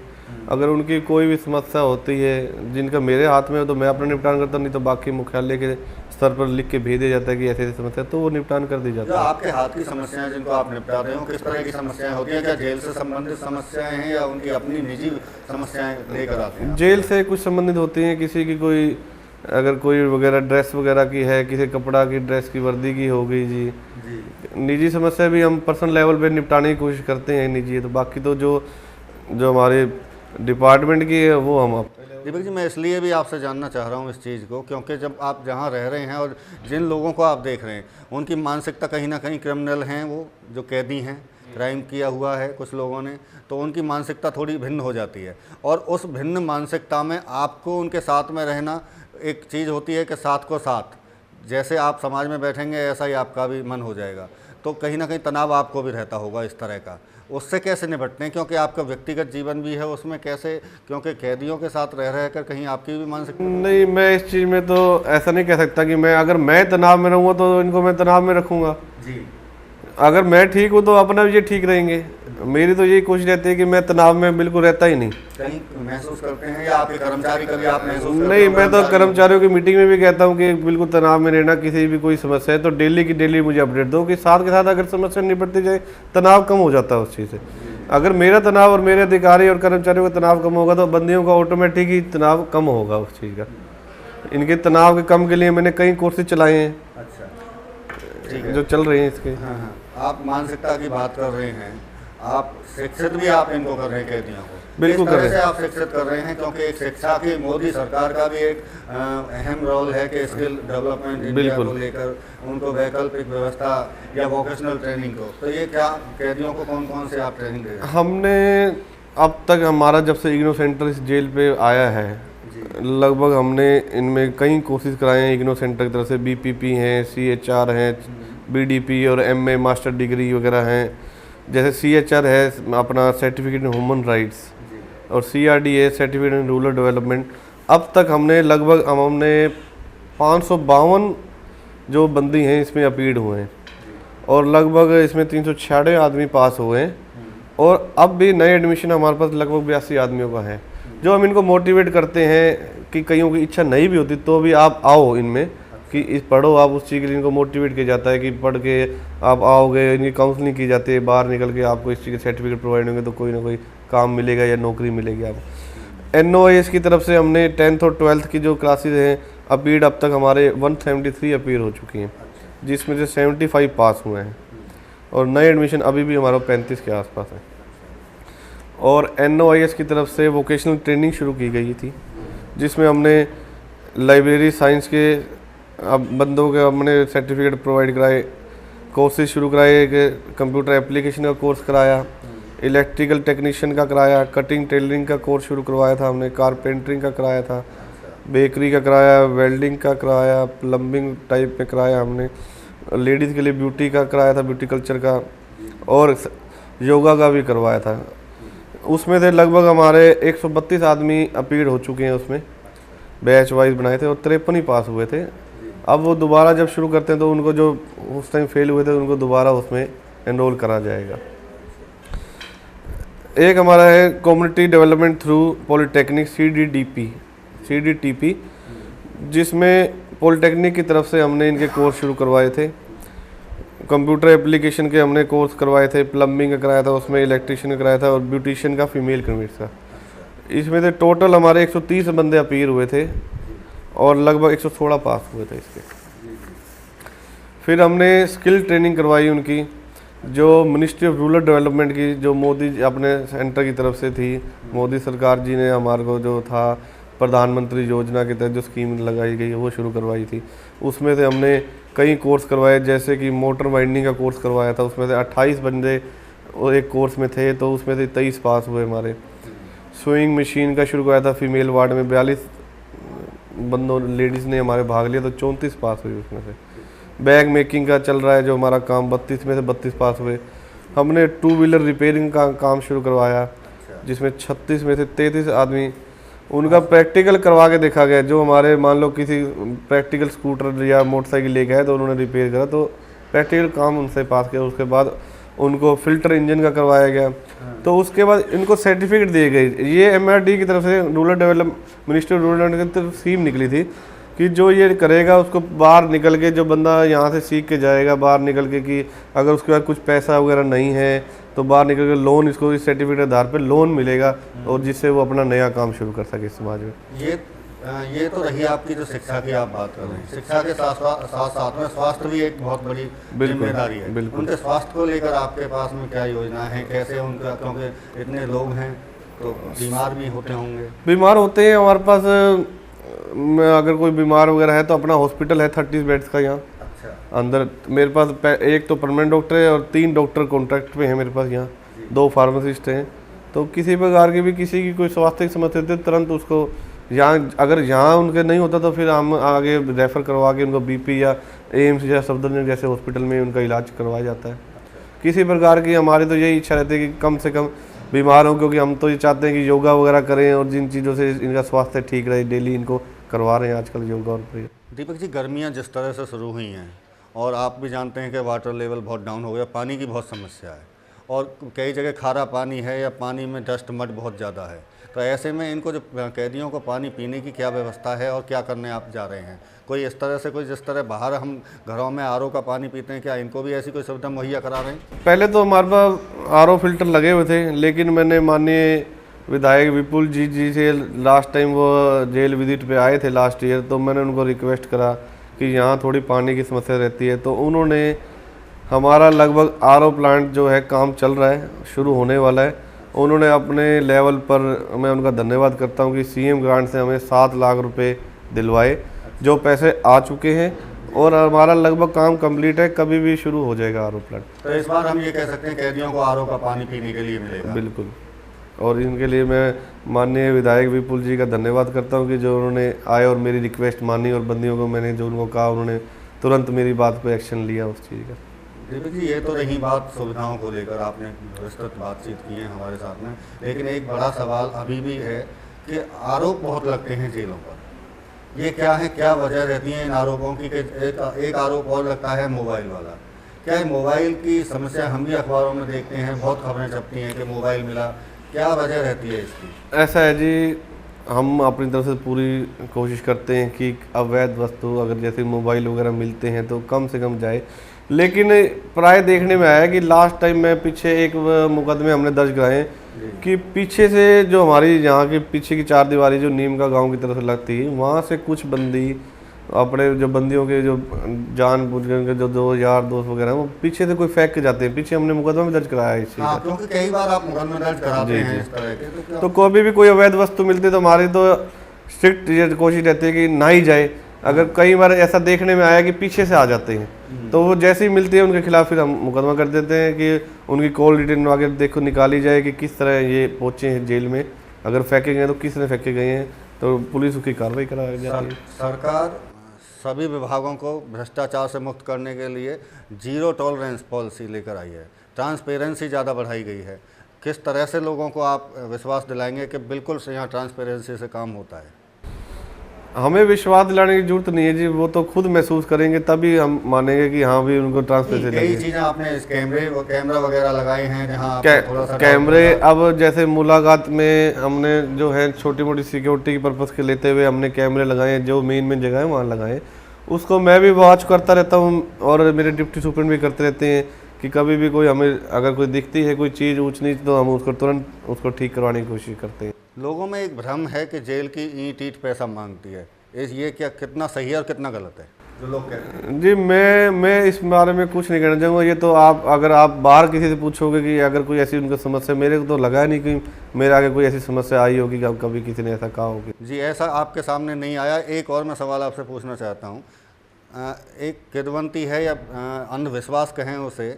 अगर उनकी कोई भी समस्या होती है जिनका मेरे हाथ में हो तो मैं अपना निपटान करता हूँ, नहीं तो बाकी मुख्यालय के स्तर पर लिख के भेज दिया जाता है कि ऐसी ऐसी समस्या, तो वो निपटान कर दी जाता है। आपके हाथ की समस्याएं जिनको आप निपटा रहे हो, किस तरह की समस्याएं होती हैं? क्या जेल से संबंधित समस्याएं हैं या उनकी अपनी निजी समस्याएं लेकर आते हैं? जेल से कुछ संबंधित होती हैं, किसी की कोई अगर कोई वगैरह ड्रेस वगैरह की है, किसी कपड़ा की, ड्रेस की, वर्दी की हो गई जी। निजी समस्या भी हम पर्सनल लेवल पे निपटाने की कोशिश करते हैं निजी। तो बाकी तो जो हमारे डिपार्टमेंट की है वो हम। दीपक जी, मैं इसलिए भी आपसे जानना चाह रहा हूँ इस चीज़ को, क्योंकि जब आप जहाँ रह रहे हैं और जिन लोगों को आप देख रहे हैं उनकी मानसिकता कहीं ना कहीं क्रिमिनल हैं, वो जो कैदी हैं, क्राइम किया हुआ है कुछ लोगों ने, तो उनकी मानसिकता थोड़ी भिन्न हो जाती है। और उस भिन्न मानसिकता में आपको उनके साथ में रहना, एक चीज़ होती है कि साथ को साथ, जैसे आप समाज में बैठेंगे ऐसा ही आपका भी मन हो जाएगा, तो कहीं ना कहीं तनाव आपको भी रहता होगा इस तरह का। उससे कैसे निपटते हैं, क्योंकि आपका व्यक्तिगत जीवन भी है उसमें, कैसे, क्योंकि कैदियों के साथ रह कर कहीं आपकी भी मानसिकता। नहीं, मैं इस चीज़ में तो ऐसा नहीं कह सकता कि अगर मैं तनाव में रहूँगा तो इनको मैं तनाव में रखूँगा जी। अगर मैं ठीक हूँ तो अपना भी ये ठीक रहेंगे। मेरी तो यही कोशिश रहती है कि मैं तनाव में बिल्कुल रहता ही नहीं। कहीं महसूस करते हैं या आपके कर्मचारी कभी आप महसूस करते नहीं, हो? मैं तो कर्मचारियों की मीटिंग में भी कहता हूँ कि बिल्कुल तनाव में रहना, किसी भी कोई समस्या है तो डेली की डेली मुझे अपडेट दो, कि साथ के साथ अगर समस्या निपटती जाए तनाव कम हो जाता है उस चीज़ से। अगर मेरा तनाव और मेरे अधिकारी और कर्मचारियों का तनाव कम होगा तो बंदियों का ऑटोमेटिक ही तनाव कम होगा उस चीज़ का। इनके तनाव के कम के लिए मैंने कई कोर्सेज चलाए हैं। अच्छा, ठीक है। जो चल रहे हैं इसके। हाँ हाँ, आप मानसिकता की बात कर रहे हैं, आप शिक्षित भी आप इनको कर रहे हैं कैदियों को, बिल्कुल किस कर तरह रहे से हैं। आप शिक्षित कर रहे हैं? क्योंकि एक शिक्षा की मोदी सरकार का भी एक अहम रोल है कि स्किल डेवलपमेंट इंडिया को लेकर उनको वैकल्पिक व्यवस्था या वोकेशनल ट्रेनिंग को, तो ये क्या कैदियों को कौन कौन से आप ट्रेनिंग दे रहे हैं? हमने अब तक हमारा जब से इग्नो सेंटर इस जेल पे आया है, लगभग हमने इनमें कई कोर्सेज कराए हैं इग्नो सेंटर की तरफ से। बीपीपी हैं, सीएचआर हैं, बीडीपी और एमए मास्टर डिग्री वगैरह हैं। जैसे सीएचआर है अपना सर्टिफिकेट इन ह्यूमन राइट्स, और सीआरडी है सर्टिफिकेट इन रूरल डेवलपमेंट। अब तक हमने लगभग हमने 552 जो बंदी हैं इसमें अपीड हुए हैं, और लगभग इसमें 396 आदमी पास हुए हैं। और अब भी नए एडमिशन हमारे पास लगभग 82 आदमियों का है। जो हम इनको मोटिवेट करते हैं कि कईयों की इच्छा नहीं भी होती तो भी आप आओ इनमें, कि इस पढ़ो आप, उस चीज़ के लिए इनको मोटिवेट किया जाता है कि पढ़ के आप आओगे। इनकी काउंसलिंग की जाती है, बाहर निकल के आपको इस चीज़ के सर्टिफिकेट प्रोवाइड होंगे तो कोई ना कोई काम मिलेगा या नौकरी मिलेगी आपको। NOAS की तरफ से हमने 10th और 12th की जो क्लासेज हैं अपीड अब तक हमारे 173 अपीड हो चुकी हैं, जिसमें से 75 पास हुए हैं, और नए एडमिशन अभी भी हमारा 35 के आसपास है। और NOAS की तरफ से वोकेशनल ट्रेनिंग शुरू की गई थी, जिसमें हमने लाइब्रेरी साइंस के अब बंदों के हमने सर्टिफिकेट प्रोवाइड कराए, कोर्सेज शुरू कराए। एक कंप्यूटर एप्लीकेशन का कोर्स कराया, इलेक्ट्रिकल टेक्नीशियन का कराया, कटिंग टेलरिंग का कोर्स शुरू करवाया था हमने, कारपेंटरिंग का कराया था, बेकरी का कराया, वेल्डिंग का कराया, प्लम्बिंग टाइप में कराया हमने, लेडीज़ के लिए ब्यूटी का कराया था, ब्यूटी कल्चर का, और योगा का भी करवाया था। उसमें से लगभग हमारे 132 आदमी अपीड हो चुके हैं, उसमें बैच वाइज बनाए थे, और 53 ही पास हुए थे। अब वो दोबारा जब शुरू करते हैं तो उनको जो उस टाइम फेल हुए थे उनको दोबारा उसमें एनरोल करा जाएगा। एक हमारा है community development through polytechnic CDTP, जिसमें पॉलिटेक्निक की तरफ से हमने इनके कोर्स शुरू करवाए थे। कंप्यूटर एप्लीकेशन के हमने कोर्स करवाए थे, प्लम्बिंग का कराया था, उसमें इलेक्ट्रिशियन का कराया था, और ब्यूटिशियन का फीमेल कैंडिडेट का। इसमें से टोटल हमारे 130 बंदे अपीयर हुए थे, और लगभग 116 पास हुए थे इसके। फिर हमने स्किल ट्रेनिंग करवाई उनकी, जो मिनिस्ट्री ऑफ रूरल डेवलपमेंट की, जो मोदी अपने सेंटर की तरफ से थी। मोदी सरकार जी ने हमारे को जो था प्रधानमंत्री योजना के तहत जो स्कीम लगाई गई वो शुरू करवाई थी। उसमें से हमने कई कोर्स करवाए, जैसे कि मोटर वाइंडिंग का कोर्स करवाया था, उसमें से 28 बंदे और एक कोर्स में थे, तो उसमें से 23 पास हुए हमारे। स्विंग मशीन का शुरू करवाया था फीमेल वार्ड में, 42 बंदों लेडीज़ ने हमारे भाग लिया, तो 34 पास हुई उसमें से। बैग मेकिंग का चल रहा है जो हमारा काम, 32 में से 32 पास हुए। हमने 2 व्हीलर रिपेयरिंग का काम शुरू करवाया, जिसमें 36 में से 33 आदमी उनका प्रैक्टिकल करवा के देखा गया। जो हमारे मान लो किसी प्रैक्टिकल स्कूटर या मोटरसाइकिल ले गए तो उन्होंने रिपेयर करा, तो प्रैक्टिकल काम उनसे पास किया। उसके बाद उनको फिल्टर इंजन का करवाया गया, तो उसके बाद इनको सर्टिफिकेट दिए गए। ये MRD की तरफ से, rural development ministry of rural development की तरफ स्कीम निकली थी कि जो ये करेगा उसको बाहर निकल के, जो बंदा यहाँ से सीख के जाएगा बाहर निकल के, कि अगर उसके पास कुछ पैसा वगैरह नहीं है तो बाहर निकल के लोन, इसको इस सर्टिफिकेट के आधार पर लोन मिलेगा, और जिससे वो अपना नया काम शुरू कर सके समाज में। ये तो रही आपकी जो शिक्षा की आप बात कर रहे हैं। शिक्षा के साथ में स्वास्थ्य भी एक बहुत बड़ी जिम्मेदारी है। उनके स्वास्थ्य को लेकर आपके पास में क्या योजना है, कैसे उनका, क्योंकि इतने लोग हैं तो बीमार भी होते होंगे? बीमार होते हैं हमारे पास, अगर कोई बीमार वगैरह है तो अपना हॉस्पिटल है 30 बेड्स का यहाँ अंदर। मेरे पास एक तो परमानेंट डॉक्टर है और 3 डॉक्टर कॉन्ट्रैक्ट पे हैं मेरे पास यहाँ, 2 फार्मासिस्ट हैं। तो किसी प्रकार की भी किसी की कोई स्वास्थ्य समस्या होती है तुरंत उसको यहाँ, अगर यहाँ उनके नहीं होता तो फिर हम आगे रेफ़र करवा के उनको BP या एम्स या सफदरजंग जैसे हॉस्पिटल में उनका इलाज करवाया जाता है। किसी प्रकार की हमारी तो यही इच्छा रहती है कि कम से कम बीमार हो, क्योंकि हम तो ये चाहते हैं कि योगा वगैरह करें और जिन चीज़ों से इनका स्वास्थ्य ठीक रहे, डेली इनको करवा रहे हैं आजकल योगा और प्रेयर। दीपक जी, गर्मियाँ जिस तरह से शुरू हुई हैं और आप भी जानते हैं कि वाटर लेवल बहुत डाउन हो गया, पानी की बहुत समस्या है और कई जगह खारा पानी है या पानी में डस्ट मड बहुत ज़्यादा है। तो ऐसे में इनको जो कैदियों को पानी पीने की क्या व्यवस्था है और क्या करने आप जा रहे हैं? कोई इस तरह से, कोई जिस तरह बाहर हम घरों में आरओ का पानी पीते हैं, क्या इनको भी ऐसी कोई सुविधा मुहैया करा रहे हैं? पहले तो हमारे पास आरओ फिल्टर लगे हुए थे, लेकिन मैंने माननीय विधायक विपुल जी से लास्ट टाइम वो जेल विजिट पे आए थे लास्ट ईयर, तो मैंने उनको रिक्वेस्ट करा कि यहाँ थोड़ी पानी की समस्या रहती है। तो उन्होंने हमारा लगभग आरओ प्लांट जो है काम चल रहा है, शुरू होने वाला है। उन्होंने अपने लेवल पर, मैं उनका धन्यवाद करता हूँ कि सीएम ग्रांट से हमें 7 लाख रुपए दिलवाए, जो पैसे आ चुके हैं और हमारा लगभग काम कंप्लीट है, कभी भी शुरू हो जाएगा आरओ प्लांट। तो इस बार हम ये कह सकते हैं कैदियों को आरओ का पानी पीने के लिए मिलेगा? बिल्कुल, और इनके लिए मैं माननीय विधायक विपुल जी का धन्यवाद करता हूं कि जो उन्होंने आए और मेरी रिक्वेस्ट मानी और बंदियों को मैंने जो उनको कहा उन्होंने तुरंत मेरी बात पे एक्शन लिया उस चीज़ का। दीपक जी, ये तो रही बात सुविधाओं को लेकर, आपने विस्तृत बातचीत की है हमारे साथ में, लेकिन एक बड़ा सवाल अभी भी है कि आरोप बहुत लगते हैं जेलों पर। ये क्या है, क्या वजह रहती है इन आरोपों की? कि एक आरोप और लगता है मोबाइल वाला। क्या है मोबाइल की समस्या? हम भी अखबारों में देखते हैं, बहुत खबरें छपती हैं कि मोबाइल मिला, क्या वजह रहती है इसकी? ऐसा है जी, हम अपनी तरफ से पूरी कोशिश करते हैं कि अवैध वस्तु अगर जैसे मोबाइल वगैरह मिलते हैं तो कम से कम जाए, लेकिन प्राय देखने में आया कि लास्ट टाइम में पीछे एक मुकदमे हमने दर्ज कराए कि पीछे से जो हमारी यहाँ की पीछे की 4 दीवारी जो नीम का गांव की तरफ से लगती है, वहाँ से कुछ बंदी अपने जो बंदियों के जो जानबूझ के जो 2 यार दोस्त वगैरह वो पीछे से कोई फेंक के जाते हैं, पीछे हमने मुकदमा में दर्ज कराया इस चीज़। क्योंकि कई बार आप मुकदमा दर्ज कराते हैं इस तरह के, तो कोई भी कोई अवैध वस्तु मिलती है तो हमारी तो स्ट्रिक्ट ये कोशिश रहती है कि ना ही जाए। अगर कई बार ऐसा देखने में आया कि पीछे से आ जाते हैं तो वो जैसे ही मिलती है उनके खिलाफ फिर हम मुकदमा कर देते हैं कि उनकी कॉल डिटेल में आगे देखो निकाली जाए कि किस तरह ये पहुँचे हैं जेल में, अगर फेंके गए तो किस तरह फेंके गए हैं, तो पुलिस उसकी कार्रवाई करा जाती है। सरकार सभी विभागों को भ्रष्टाचार से मुक्त करने के लिए 0 टॉलरेंस पॉलिसी लेकर आई है, ट्रांसपेरेंसी ज़्यादा बढ़ाई गई है। किस तरह से लोगों को आप विश्वास दिलाएंगे कि बिल्कुल से यहाँ ट्रांसपेरेंसी से काम होता है? हमें विश्वास दिलाने की जरूरत नहीं है जी, वो तो खुद महसूस करेंगे तभी हम मानेंगे कि हाँ भी उनको ट्रांसपेरेंसी कई चीज़ें आपने इस कैमरा वगैरह लगाए हैं जहाँ थोड़ा सा कैमरे, अब जैसे मुलाकात में हमने जो है छोटी मोटी सिक्योरिटी की पर्पज़ के लेते हुए हमने कैमरे लगाए हैं, जो मेन जगह है वहाँ लगाए। उसको मैं भी वॉच करता रहता हूँ और मेरे डिप्टी सुपरिटेंडेंट भी करते रहते हैं कि कभी भी कोई हमें अगर कोई दिखती है कोई चीज़ ऊँच नीच तो हम उसको तुरंत उसको ठीक करवाने की कोशिश करते हैं। लोगों में एक भ्रम है कि जेल की ईंट ईंट पैसा मांगती है, ये क्या कितना सही है और कितना गलत है जो लोग कहते हैं? जी मैं इस बारे में कुछ नहीं कहना चाहूँगा। ये तो आप अगर आप बाहर किसी से पूछोगे कि अगर कोई ऐसी उनका समस्या, मेरे को तो लगा नहीं कि मेरे आगे कोई ऐसी समस्या आई होगी कि कभी किसी ने ऐसा कहा होगी। जी, ऐसा आपके सामने नहीं आया। एक और मैं सवाल आपसे पूछना चाहता हूँ। एक किदवंती है या अंधविश्वास कहें उसे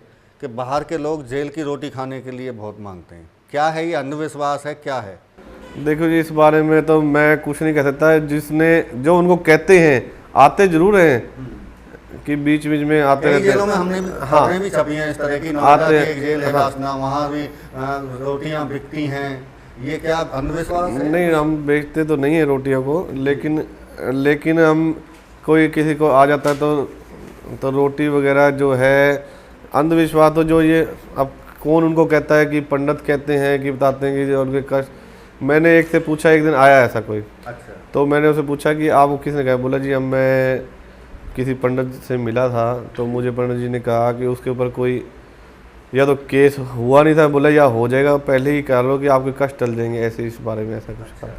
कि बाहर के लोग जेल की रोटी खाने के लिए बहुत मांगते हैं, क्या है ये अंधविश्वास है, क्या है? देखो जी, इस बारे में तो मैं कुछ नहीं कह सकता। जिसने जो उनको कहते हैं आते जरूर हैं कि बीच बीच में आते रहते हैं। जेलों में हमने खबरें भी छपी हैं इस तरह की, नोएडा की एक जेल है वासना, वहाँ भी रोटियाँ बिकती हैं, ये क्या अंधविश्वास है? नहीं, हम बेचते तो नहीं है रोटियों को, लेकिन हम कोई किसी को आ जाता है तो रोटी वगैरह जो है अंधविश्वास, तो जो ये अब कौन उनको कहता है कि पंडित कहते हैं कि बताते हैं कि जो उनके कष्ट। मैंने एक से पूछा, एक दिन आया ऐसा कोई, अच्छा, तो मैंने उसे पूछा कि आप किसने कहा? बोला जी मैं किसी पंडित से मिला था, तो मुझे पंडित जी ने कहा कि उसके ऊपर कोई या तो केस हुआ नहीं था, बोला या हो जाएगा, पहले ही कह लो कि आपके कष्ट टल जाएंगे, ऐसे इस बारे में ऐसा कुछ था।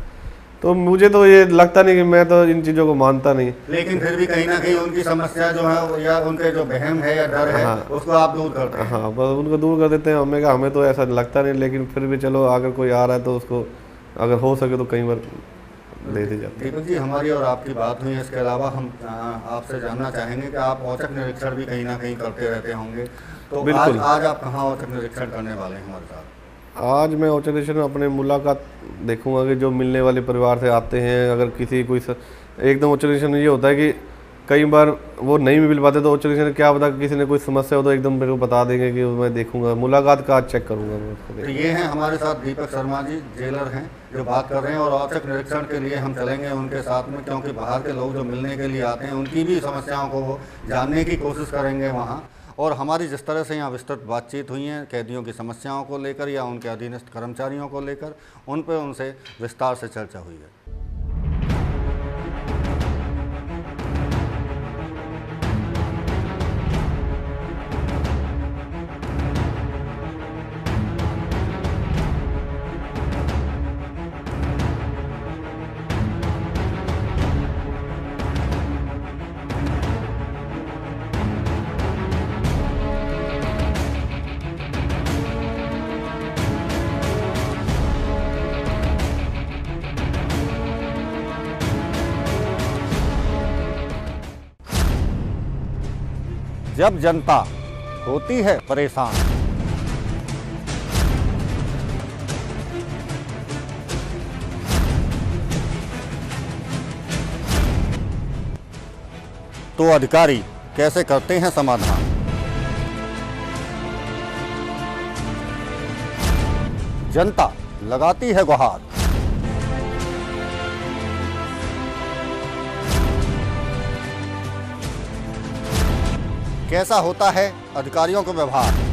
तो मुझे तो ये लगता नहीं कि मैं तो इन चीज़ों को मानता नहीं, लेकिन फिर भी कहीं ना कहीं उनकी समस्या जो है या उनके जो वहम है या डर है, हाँ, उसको आप दूर करते हैं। हाँ, बस उनको दूर कर देते हैं। हमें तो ऐसा लगता नहीं, लेकिन फिर भी चलो अगर कोई आ रहा है तो उसको अगर हो सके तो कई बार दे दी जाती है। दीपक जी, हमारी और आपकी बात हुई, इसके अलावा हम आपसे जानना चाहेंगे कि आप औचक निरीक्षण भी कहीं ना कहीं करते रहते होंगे, तो बिल्कुल। आज आप कहाँ औचक निरीक्षण करने वाले हैं हमारे साथ? आज मैं औचक निरीक्षण अपने मुलाकात देखूंगा कि जो मिलने वाले परिवार से आते हैं, अगर किसी कोई एकदम औचक निरीक्षण ये होता है कि कई बार वो नहीं भी मिल पाते तो उच्च निरीक्षण क्या पता किसी ने कोई समस्या हो तो एकदम मेरे को बता देंगे कि मैं देखूंगा, मुलाकात का आज चेक करूंगा मैं उसको। तो ये हैं हमारे साथ दीपक शर्मा जी, जेलर हैं, जो बात कर रहे हैं। और औचक निरीक्षण के लिए हम चलेंगे उनके साथ में, क्योंकि बाहर के लोग जो मिलने के लिए आते हैं उनकी भी समस्याओं को वो जानने की कोशिश करेंगे वहाँ। और हमारी जिस तरह से यहाँ विस्तृत बातचीत हुई है कैदियों की समस्याओं को लेकर या उनके अधीनस्थ कर्मचारियों को लेकर, उन पर उनसे विस्तार से चर्चा हुई है। जब जनता होती है परेशान, तो अधिकारी कैसे करते हैं समाधान। जनता लगाती है गुहार, कैसा होता है अधिकारियों का व्यवहार।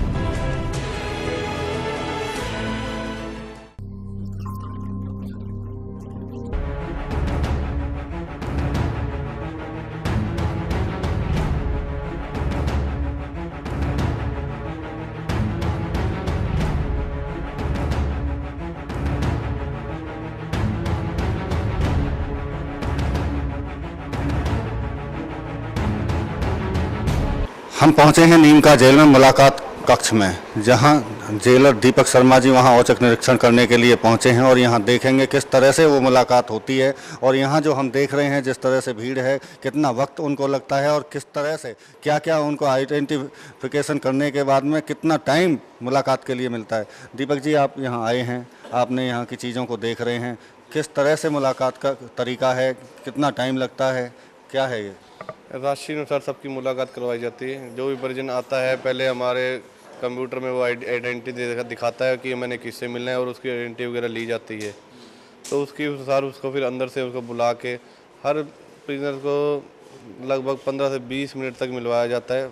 हम पहुंचे हैं नीम का जेल में मुलाकात कक्ष में, जहां जेलर दीपक शर्मा जी वहां औचक निरीक्षण करने के लिए पहुंचे हैं। और यहां देखेंगे किस तरह से वो मुलाकात होती है। और यहां जो हम देख रहे हैं जिस तरह से भीड़ है, कितना वक्त उनको लगता है और किस तरह से क्या क्या उनको आइडेंटिफिकेशन करने के बाद में कितना टाइम मुलाकात के लिए मिलता है। दीपक जी, आप यहाँ आए हैं, आपने यहाँ की चीज़ों को देख रहे हैं, किस तरह से मुलाकात का तरीका है, कितना टाइम लगता है, क्या है ये? राशि अनुसार सबकी मुलाकात करवाई जाती है। जो भी परिजन आता है पहले हमारे कंप्यूटर में वो आइडेंटिटी दिखाता है कि मैंने किससे मिलना है और उसकी आइडेंटिटी वगैरह ली जाती है। तो उसके अनुसार उसको फिर अंदर से उसको बुला के हर प्रिजनर को लगभग 15 से 20 मिनट तक मिलवाया जाता है।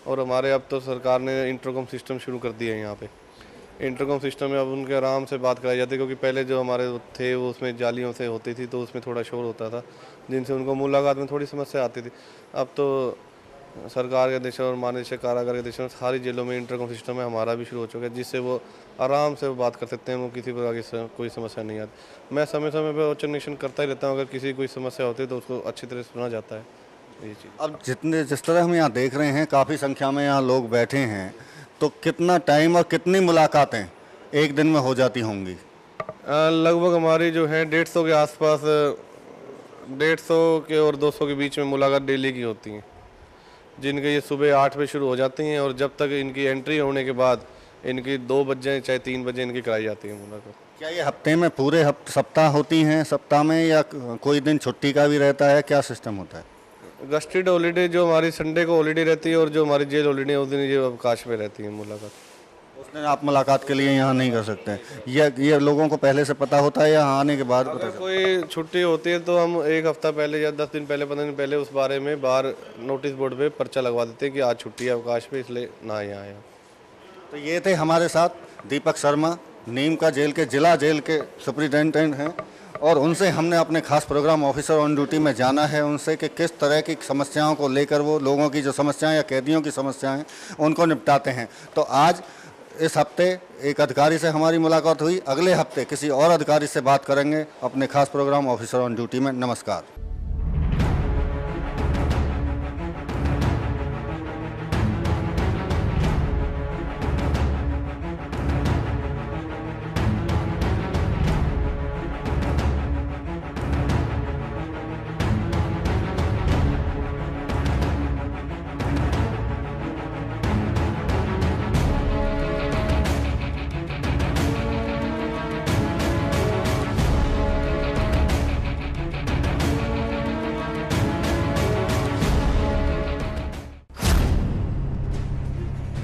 और हमारे अब तो सरकार ने इंटरकॉम सिस्टम शुरू कर दिया है यहाँ पे। इंटरकॉम सिस्टम में अब उनके आराम से बात कराई जाती है, क्योंकि पहले जो हमारे थे वो उसमें जालियों से होती थी तो उसमें थोड़ा शोर होता था, जिनसे उनको मुलाकात में थोड़ी समस्या आती थी। अब तो सरकार के देशों और महानिदेशक कारागार के देशों में सारी जेलों में इंटरकॉम सिस्टम है, हमारा भी शुरू हो चुका है, जिससे वो आराम से वो बात कर सकते हैं, वो किसी प्रकार की कोई समस्या नहीं आती। मैं समय समय पर औचक निरीक्षण करता ही रहता हूँ, अगर किसी कोई समस्या होती है तो उसको अच्छी तरह सुना जाता है ये चीज़। अब जिस तरह हम यहाँ देख रहे हैं काफ़ी संख्या में यहाँ लोग बैठे हैं, तो कितना टाइम और कितनी मुलाकातें एक दिन में हो जाती होंगी? लगभग हमारी जो है 150 के आसपास, 150 के और 200 के बीच में मुलाकात डेली की होती हैं, जिनके ये सुबह 8 बजे शुरू हो जाती हैं और जब तक इनकी एंट्री होने के बाद इनकी 2 बज जाए चाहे 3 बजे इनकी कराई जाती है मुलाकात। क्या ये हफ्ते में पूरे सप्ताह होती हैं, सप्ताह में, या कोई दिन छुट्टी का भी रहता है, क्या सिस्टम होता है? गस्टेड हॉलीडे जो हमारी संडे को हॉलीडे रहती है और जो हमारी जेल हॉलीडे है उस दिन ये अवकाश पे रहती है मुलाकात। उस दिन आप मुलाकात के लिए यहाँ नहीं कर सकते? ये लोगों को पहले से पता होता है या आने के बाद पता? अगर कोई छुट्टी होती है तो हम 1 हफ्ता पहले या 10 दिन पहले, 15 दिन पहले उस बारे में बाहर नोटिस बोर्ड पे पर्चा लगवा देते हैं कि आज छुट्टी है, अवकाश पे, इसलिए ना यहाँ आए। तो ये थे हमारे साथ दीपक शर्मा, नीम का जेल के जिला जेल के सुपरिटेंडेंट हैं। और उनसे हमने अपने खास प्रोग्राम ऑफिसर ऑन ड्यूटी में जाना है उनसे कि किस तरह की समस्याओं को लेकर वो लोगों की जो समस्याएं या कैदियों की समस्याएं उनको निपटाते हैं। तो आज इस हफ्ते एक अधिकारी से हमारी मुलाकात हुई, अगले हफ्ते किसी और अधिकारी से बात करेंगे अपने खास प्रोग्राम ऑफिसर ऑन ड्यूटी में। नमस्कार।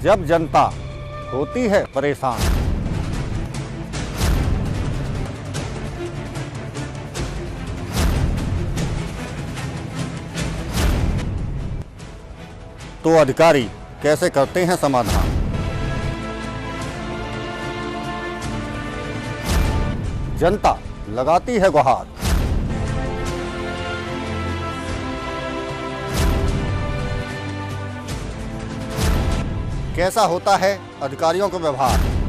जब जनता होती है परेशान, तो अधिकारी कैसे करते हैं समाधान। जनता लगाती है गुहार। कैसा होता है अधिकारियों का व्यवहार।